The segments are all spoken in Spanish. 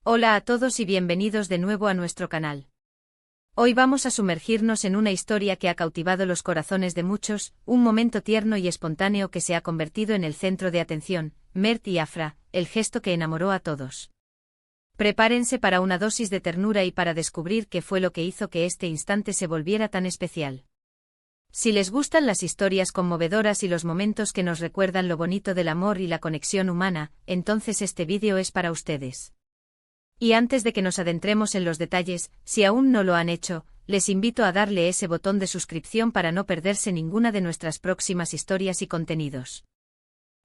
Hola a todos y bienvenidos de nuevo a nuestro canal. Hoy vamos a sumergirnos en una historia que ha cautivado los corazones de muchos, un momento tierno y espontáneo que se ha convertido en el centro de atención, Mert y Afra, el gesto que enamoró a todos. Prepárense para una dosis de ternura y para descubrir qué fue lo que hizo que este instante se volviera tan especial. Si les gustan las historias conmovedoras y los momentos que nos recuerdan lo bonito del amor y la conexión humana, entonces este vídeo es para ustedes. Y antes de que nos adentremos en los detalles, si aún no lo han hecho, les invito a darle ese botón de suscripción para no perderse ninguna de nuestras próximas historias y contenidos.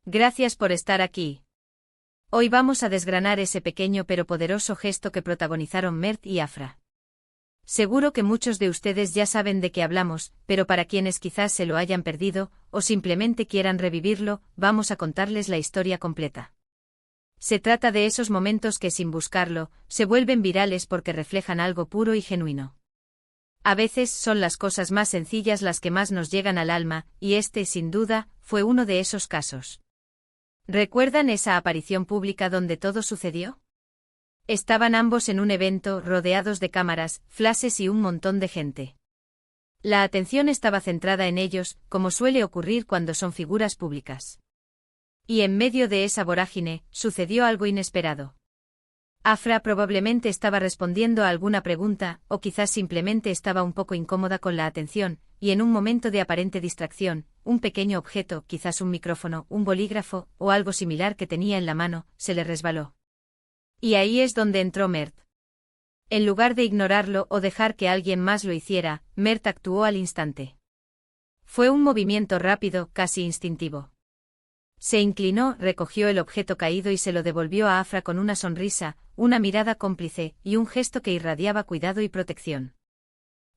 Gracias por estar aquí. Hoy vamos a desgranar ese pequeño pero poderoso gesto que protagonizaron Mert y Afra. Seguro que muchos de ustedes ya saben de qué hablamos, pero para quienes quizás se lo hayan perdido, o simplemente quieran revivirlo, vamos a contarles la historia completa. Se trata de esos momentos que, sin buscarlo, se vuelven virales porque reflejan algo puro y genuino. A veces son las cosas más sencillas las que más nos llegan al alma, y este, sin duda, fue uno de esos casos. ¿Recuerdan esa aparición pública donde todo sucedió? Estaban ambos en un evento, rodeados de cámaras, flashes y un montón de gente. La atención estaba centrada en ellos, como suele ocurrir cuando son figuras públicas. Y en medio de esa vorágine, sucedió algo inesperado. Afra probablemente estaba respondiendo a alguna pregunta, o quizás simplemente estaba un poco incómoda con la atención, y en un momento de aparente distracción, un pequeño objeto, quizás un micrófono, un bolígrafo, o algo similar que tenía en la mano, se le resbaló. Y ahí es donde entró Mert. En lugar de ignorarlo o dejar que alguien más lo hiciera, Mert actuó al instante. Fue un movimiento rápido, casi instintivo. Se inclinó, recogió el objeto caído y se lo devolvió a Afra con una sonrisa, una mirada cómplice, y un gesto que irradiaba cuidado y protección.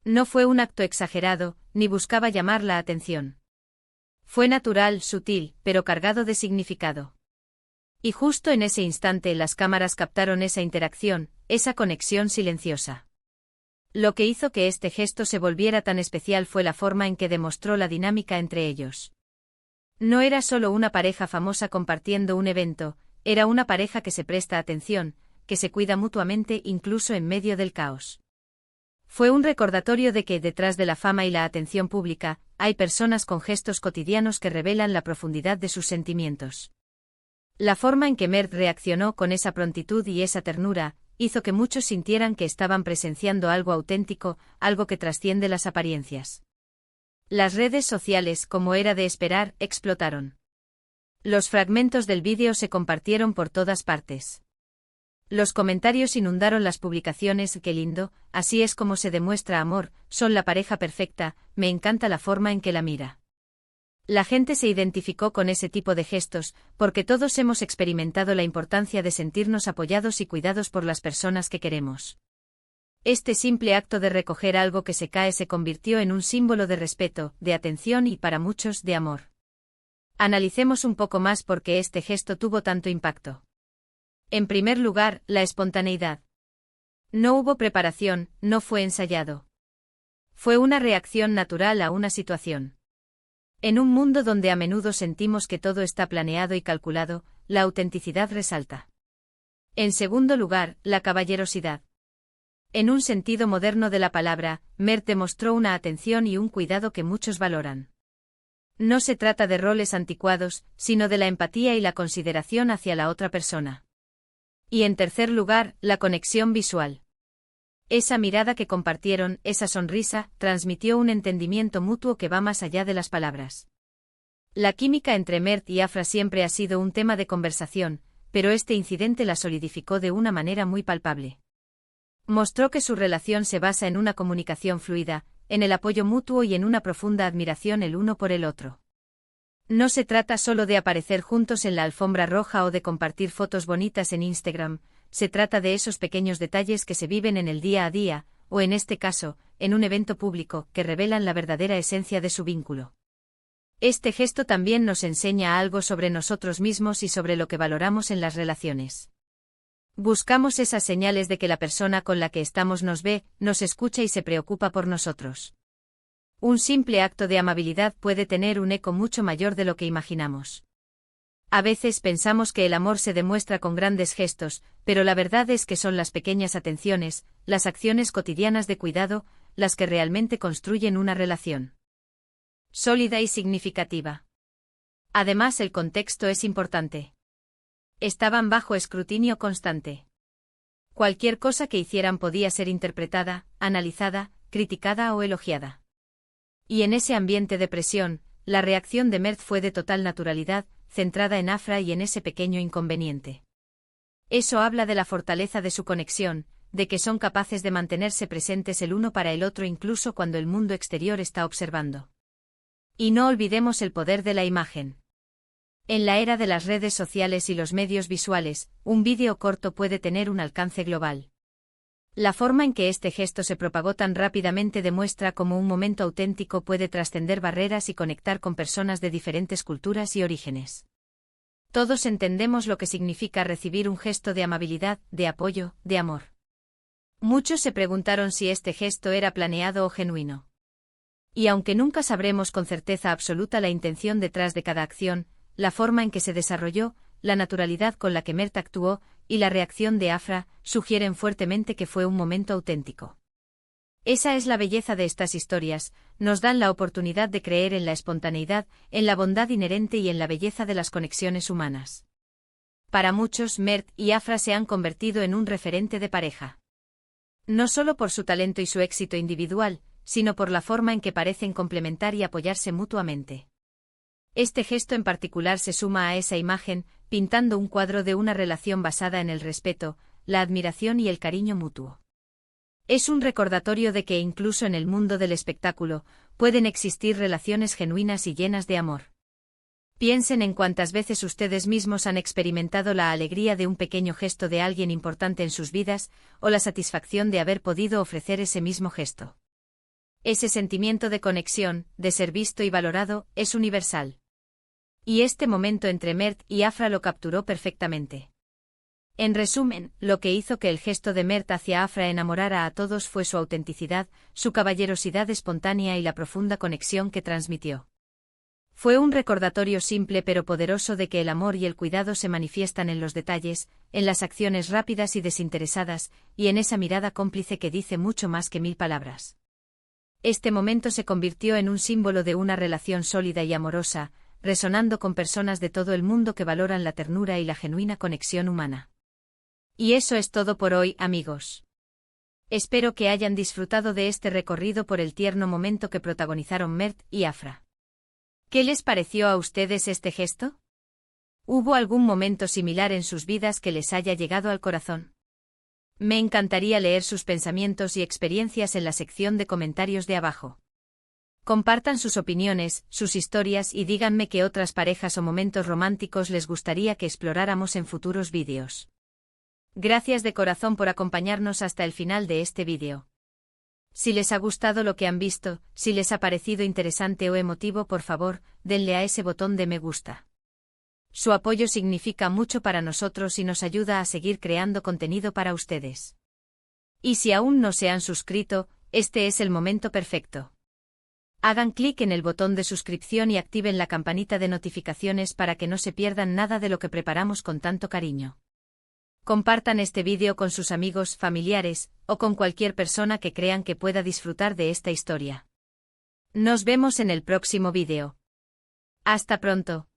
No fue un acto exagerado, ni buscaba llamar la atención. Fue natural, sutil, pero cargado de significado. Y justo en ese instante las cámaras captaron esa interacción, esa conexión silenciosa. Lo que hizo que este gesto se volviera tan especial fue la forma en que demostró la dinámica entre ellos. No era solo una pareja famosa compartiendo un evento, era una pareja que se presta atención, que se cuida mutuamente incluso en medio del caos. Fue un recordatorio de que, detrás de la fama y la atención pública, hay personas con gestos cotidianos que revelan la profundidad de sus sentimientos. La forma en que Mert reaccionó con esa prontitud y esa ternura, hizo que muchos sintieran que estaban presenciando algo auténtico, algo que trasciende las apariencias. Las redes sociales, como era de esperar, explotaron. Los fragmentos del vídeo se compartieron por todas partes. Los comentarios inundaron las publicaciones. Qué lindo, así es como se demuestra amor, son la pareja perfecta, me encanta la forma en que la mira. La gente se identificó con ese tipo de gestos, porque todos hemos experimentado la importancia de sentirnos apoyados y cuidados por las personas que queremos. Este simple acto de recoger algo que se cae se convirtió en un símbolo de respeto, de atención y, para muchos, de amor. Analicemos un poco más por qué este gesto tuvo tanto impacto. En primer lugar, la espontaneidad. No hubo preparación, no fue ensayado. Fue una reacción natural a una situación. En un mundo donde a menudo sentimos que todo está planeado y calculado, la autenticidad resalta. En segundo lugar, la caballerosidad. En un sentido moderno de la palabra, Mert demostró una atención y un cuidado que muchos valoran. No se trata de roles anticuados, sino de la empatía y la consideración hacia la otra persona. Y en tercer lugar, la conexión visual. Esa mirada que compartieron, esa sonrisa, transmitió un entendimiento mutuo que va más allá de las palabras. La química entre Mert y Afra siempre ha sido un tema de conversación, pero este incidente la solidificó de una manera muy palpable. Mostró que su relación se basa en una comunicación fluida, en el apoyo mutuo y en una profunda admiración el uno por el otro. No se trata solo de aparecer juntos en la alfombra roja o de compartir fotos bonitas en Instagram, se trata de esos pequeños detalles que se viven en el día a día, o en este caso, en un evento público, que revelan la verdadera esencia de su vínculo. Este gesto también nos enseña algo sobre nosotros mismos y sobre lo que valoramos en las relaciones. Buscamos esas señales de que la persona con la que estamos nos ve, nos escucha y se preocupa por nosotros. Un simple acto de amabilidad puede tener un eco mucho mayor de lo que imaginamos. A veces pensamos que el amor se demuestra con grandes gestos, pero la verdad es que son las pequeñas atenciones, las acciones cotidianas de cuidado, las que realmente construyen una relación sólida y significativa. Además, el contexto es importante. Estaban bajo escrutinio constante. Cualquier cosa que hicieran podía ser interpretada, analizada, criticada o elogiada. Y en ese ambiente de presión, la reacción de Mert fue de total naturalidad, centrada en Afra y en ese pequeño inconveniente. Eso habla de la fortaleza de su conexión, de que son capaces de mantenerse presentes el uno para el otro incluso cuando el mundo exterior está observando. Y no olvidemos el poder de la imagen. En la era de las redes sociales y los medios visuales, un vídeo corto puede tener un alcance global. La forma en que este gesto se propagó tan rápidamente demuestra cómo un momento auténtico puede trascender barreras y conectar con personas de diferentes culturas y orígenes. Todos entendemos lo que significa recibir un gesto de amabilidad, de apoyo, de amor. Muchos se preguntaron si este gesto era planeado o genuino. Y aunque nunca sabremos con certeza absoluta la intención detrás de cada acción, la forma en que se desarrolló, la naturalidad con la que Mert actuó, y la reacción de Afra, sugieren fuertemente que fue un momento auténtico. Esa es la belleza de estas historias, nos dan la oportunidad de creer en la espontaneidad, en la bondad inherente y en la belleza de las conexiones humanas. Para muchos, Mert y Afra se han convertido en un referente de pareja. No solo por su talento y su éxito individual, sino por la forma en que parecen complementar y apoyarse mutuamente. Este gesto en particular se suma a esa imagen, pintando un cuadro de una relación basada en el respeto, la admiración y el cariño mutuo. Es un recordatorio de que incluso en el mundo del espectáculo, pueden existir relaciones genuinas y llenas de amor. Piensen en cuántas veces ustedes mismos han experimentado la alegría de un pequeño gesto de alguien importante en sus vidas, o la satisfacción de haber podido ofrecer ese mismo gesto. Ese sentimiento de conexión, de ser visto y valorado, es universal. Y este momento entre Mert y Afra lo capturó perfectamente. En resumen, lo que hizo que el gesto de Mert hacia Afra enamorara a todos fue su autenticidad, su caballerosidad espontánea y la profunda conexión que transmitió. Fue un recordatorio simple pero poderoso de que el amor y el cuidado se manifiestan en los detalles, en las acciones rápidas y desinteresadas, y en esa mirada cómplice que dice mucho más que 1000 palabras. Este momento se convirtió en un símbolo de una relación sólida y amorosa, resonando con personas de todo el mundo que valoran la ternura y la genuina conexión humana. Y eso es todo por hoy, amigos. Espero que hayan disfrutado de este recorrido por el tierno momento que protagonizaron Mert y Afra. ¿Qué les pareció a ustedes este gesto? ¿Hubo algún momento similar en sus vidas que les haya llegado al corazón? Me encantaría leer sus pensamientos y experiencias en la sección de comentarios de abajo. Compartan sus opiniones, sus historias y díganme qué otras parejas o momentos románticos les gustaría que exploráramos en futuros vídeos. Gracias de corazón por acompañarnos hasta el final de este vídeo. Si les ha gustado lo que han visto, si les ha parecido interesante o emotivo, por favor, denle a ese botón de me gusta. Su apoyo significa mucho para nosotros y nos ayuda a seguir creando contenido para ustedes. Y si aún no se han suscrito, este es el momento perfecto. Hagan clic en el botón de suscripción y activen la campanita de notificaciones para que no se pierdan nada de lo que preparamos con tanto cariño. Compartan este vídeo con sus amigos, familiares, o con cualquier persona que crean que pueda disfrutar de esta historia. Nos vemos en el próximo vídeo. Hasta pronto.